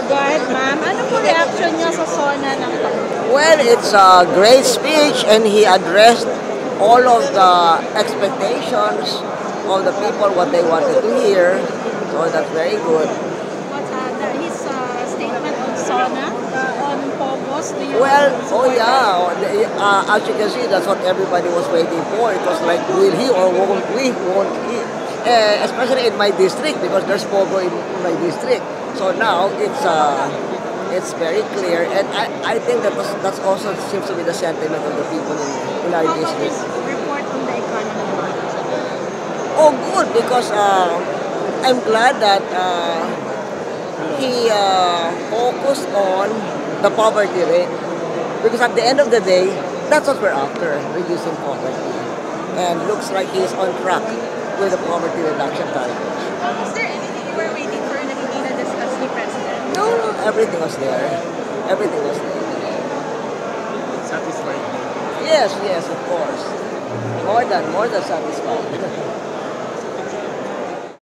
Go ahead, ma'am. Ano po reaction niyo sa SONA ng Pangulo? Well, it's a great speech and he addressed all of the expectations of the people, what they wanted to hear. So that's very good. What's his statement on SONA, on POGOS? Do you Well, oh support yeah, as you can see, that's what everybody was waiting for. It was like, will he or won't we? Won't he? Especially in my district, because there's Pogo in my district. So now it's very clear, and I think that's also seems to be the sentiment of the people in our How about district. his report on the economy? Oh, good, because I'm glad that he focused on the poverty rate. Because at the end of the day, that's what we're after, reducing poverty. And looks like he's on track with the poverty reduction target. Is there anything you were waiting for na hindi na-discuss ni President? No, no, everything was there. Everything was there. Satisfied. Yes, yes, of course. More than satisfied.